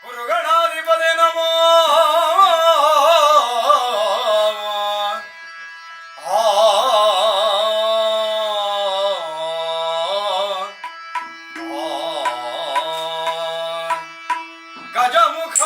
ಗುರುಗಣಾಧಿಪತಿ ನಮೋ ಗಜಮುಖ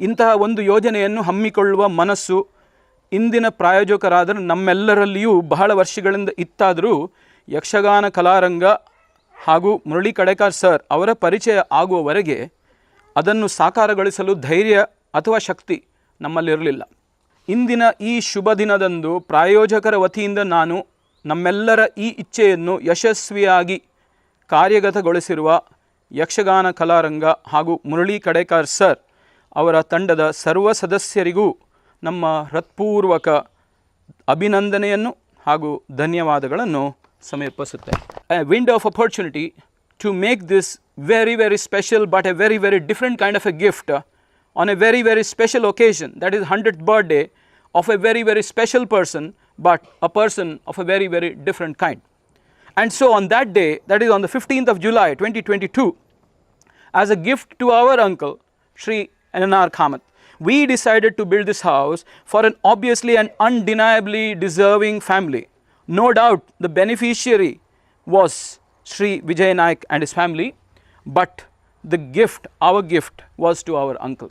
ಇಂತಹ ಒಂದು ಯೋಜನೆಯನ್ನು ಹಮ್ಮಿಕೊಳ್ಳುವ ಮನಸ್ಸು ಇಂದಿನ ಪ್ರಾಯೋಜಕರಾದ ನಮ್ಮೆಲ್ಲರಲ್ಲಿಯೂ ಬಹಳ ವರ್ಷಗಳಿಂದ ಇತ್ತಾದರೂ ಯಕ್ಷಗಾನ ಕಲಾರಂಗ ಹಾಗೂ ಮುರಳಿ ಕಡೇಕಾರ್ ಸರ್ ಅವರ ಪರಿಚಯ ಆಗುವವರೆಗೆ ಅದನ್ನು ಸಾಕಾರಗೊಳಿಸಲು ಧೈರ್ಯ ಅಥವಾ ಶಕ್ತಿ ನಮ್ಮಲ್ಲಿರಲಿಲ್ಲ. ಇಂದಿನ ಈ ಶುಭ ದಿನದಂದು ಪ್ರಾಯೋಜಕರ ವತಿಯಿಂದ ನಾನು ನಮ್ಮೆಲ್ಲರ ಈ ಇಚ್ಛೆಯನ್ನು ಯಶಸ್ವಿಯಾಗಿ ಕಾರ್ಯಗತಗೊಳಿಸಿರುವ ಯಕ್ಷಗಾನ ಕಲಾರಂಗ ಹಾಗೂ ಮುರಳಿ ಕಡೇಕಾರ್ ಸರ್ ಅವರ ತಂಡದ ಸರ್ವ ಸದಸ್ಯರಿಗೂ ನಮ್ಮ ಹೃತ್ಪೂರ್ವಕ ಅಭಿನಂದನೆಯನ್ನು ಹಾಗೂ ಧನ್ಯವಾದಗಳನ್ನು ಸಮರ್ಪಿಸುತ್ತೇನೆ. A window of opportunity to make this very, very special but a very, very different kind of a gift on a very, very special occasion, that is 100th birthday of a very, very special person, but a person of a very, very different kind. And so on that day, that is on the 15th of July 2022, as a gift to our uncle, Shri N.R. Kamath, we decided to build this house for an obviously and undeniably deserving family. No doubt the beneficiary was Shri Vijay Naik and his family, but the gift, our gift, was to our uncle.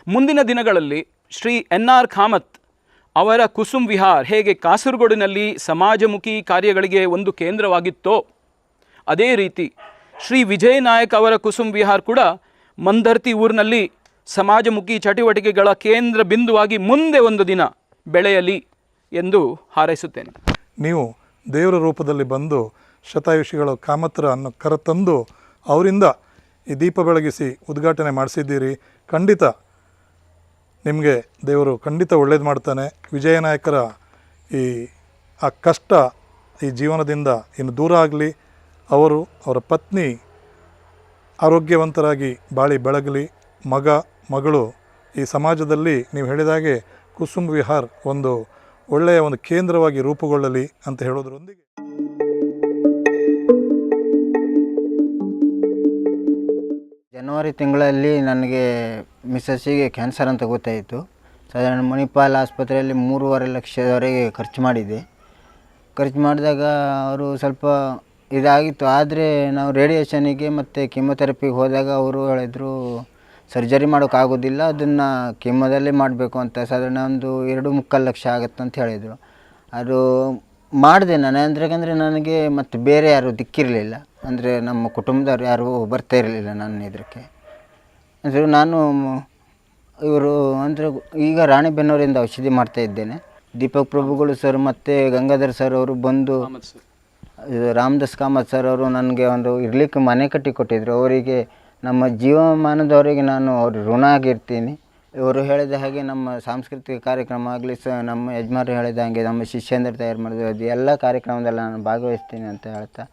ಮುಂದಿನ ದಿನಗಳಲ್ಲಿ Shri N.R. Kamath ಅವರ ಕುಸುಮ್ ವಿಹಾರ್ ಹೇಗೆ ಕಾಸರಗೋಡಿನಲ್ಲಿ ಸಮಾಜಮುಖಿ ಕಾರ್ಯಗಳಿಗೆ ಒಂದು ಕೇಂದ್ರವಾಗಿತ್ತೋ ಅದೇ ರೀತಿ ಶ್ರೀ ವಿಜಯ್ ನಾಯಕ್ ಅವರ ಕುಸುಮ್ ವಿಹಾರ್ ಕೂಡ ಮಂದರ್ತಿ ಊರಿನಲ್ಲಿ ಸಮಾಜಮುಖಿ ಚಟುವಟಿಕೆಗಳ ಕೇಂದ್ರ ಬಿಂದುವಾಗಿ ಮುಂದೆ ಒಂದು ದಿನ ಬೆಳೆಯಲಿ ಎಂದು ಹಾರೈಸುತ್ತೇನೆ. ನೀವು ದೇವರ ರೂಪದಲ್ಲಿ ಬಂದು ಶತಾಯುಷಿಗಳ ಕಾಮತ್ರನ್ನು ಕರೆತಂದು ಅವರಿಂದ ಈ ದೀಪ ಬೆಳಗಿಸಿ ಉದ್ಘಾಟನೆ ಮಾಡಿಸಿದ್ದೀರಿ. ಖಂಡಿತ ನಿಮಗೆ ದೇವರು ಖಂಡಿತ ಒಳ್ಳೇದು ಮಾಡ್ತಾನೆ. ವಿಜಯನಾಯಕರ ಆ ಕಷ್ಟ ಈ ಜೀವನದಿಂದ ಇನ್ನು ದೂರ ಆಗಲಿ, ಅವರು ಅವರ ಪತ್ನಿ ಆರೋಗ್ಯವಂತರಾಗಿ ಬಾಳಿ ಬೆಳಗಲಿ, ಮಗಳು ಈ ಸಮಾಜದಲ್ಲಿ ನೀವು ಹೇಳಿದಾಗೆ ಕುಸುಮ್ ವಿಹಾರ್ ಒಂದು ಒಳ್ಳೆಯ ಒಂದು ಕೇಂದ್ರವಾಗಿ ರೂಪುಗೊಳ್ಳಲಿ ಅಂತ ಹೇಳೋದ್ರೊಂದಿಗೆ ಜನವರಿ ತಿಂಗಳಲ್ಲಿ ನನಗೆ ಮಿಸ್ಸಸ್ಸಿಗೆ ಕ್ಯಾನ್ಸರ್ ಅಂತ ಗೊತ್ತಾಯಿತು. ಸಾಧಾರಣ ಮಣಿಪಾಲ್ ಆಸ್ಪತ್ರೆಯಲ್ಲಿ 3.5 ಲಕ್ಷದವರೆಗೆ ಖರ್ಚು ಮಾಡಿದೆ. ಖರ್ಚು ಮಾಡಿದಾಗ ಅವರು ಸ್ವಲ್ಪ ಇದಾಗಿತ್ತು. ಆದರೆ ನಾವು ರೇಡಿಯೇಷನಿಗೆ ಮತ್ತು ಕೀಮೊಥೆರಪಿಗೆ ಹೋದಾಗ ಅವರು ಹೇಳಿದರು ಸರ್ಜರಿ ಮಾಡೋಕ್ಕಾಗೋದಿಲ್ಲ, ಅದನ್ನು ಕೀಮೊದಲ್ಲೇ ಮಾಡಬೇಕು ಅಂತ. ಸಾಧಾರಣ ಒಂದು 2-3 ಲಕ್ಷ ಆಗುತ್ತಂತ ಹೇಳಿದರು. ಅದು ಮಾಡಿದೆ ನಾನು. ಯಾಕಂದರೆ ನನಗೆ ಮತ್ತು ಬೇರೆ ಯಾರು ದಿಕ್ಕಿರಲಿಲ್ಲ, ಅಂದರೆ ನಮ್ಮ ಕುಟುಂಬದವ್ರು ಯಾರೂ ಬರ್ತಾ ಇರಲಿಲ್ಲ ನನ್ನ ಇದಕ್ಕೆ. ಅಂದರೆ ನಾನು ಇವರು ಅಂದರೆ ಈಗ ರಾಣಿಬೆನ್ನೂರಿಂದ ಔಷಧಿ ಮಾಡ್ತಾಯಿದ್ದೇನೆ. ದೀಪಕ್ ಪ್ರಭುಗಳು ಸರ್ ಮತ್ತು ಗಂಗಾಧರ್ ಸರ್ ಅವರು ಬಂದು, ರಾಮದಾಸ್ ಕಾಮತ್ ಸರ್ ಅವರು ನನಗೆ ಒಂದು ಇರಲಿಕ್ಕೆ ಮನೆ ಕಟ್ಟಿ ಕೊಟ್ಟಿದ್ದರು. ಅವರಿಗೆ ನಮ್ಮ ಜೀವಮಾನದವರೆಗೆ ನಾನು ಅವ್ರ ಋಣ ಆಗಿರ್ತೀನಿ. ಇವರು ಹೇಳಿದ ಹಾಗೆ ನಮ್ಮ ಸಾಂಸ್ಕೃತಿಕ ಕಾರ್ಯಕ್ರಮ ಆಗಲಿ, ನಮ್ಮ ಯಜಮಾನರು ಹೇಳಿದ ಹಾಗೆ ನಮ್ಮ ಶಿಷ್ಯಂದ್ರ ತಯಾರು ಮಾಡೋದು, ಅದು ಎಲ್ಲ ಕಾರ್ಯಕ್ರಮದಲ್ಲಿ ನಾನು ಭಾಗವಹಿಸ್ತೀನಿ ಅಂತ ಹೇಳ್ತಾ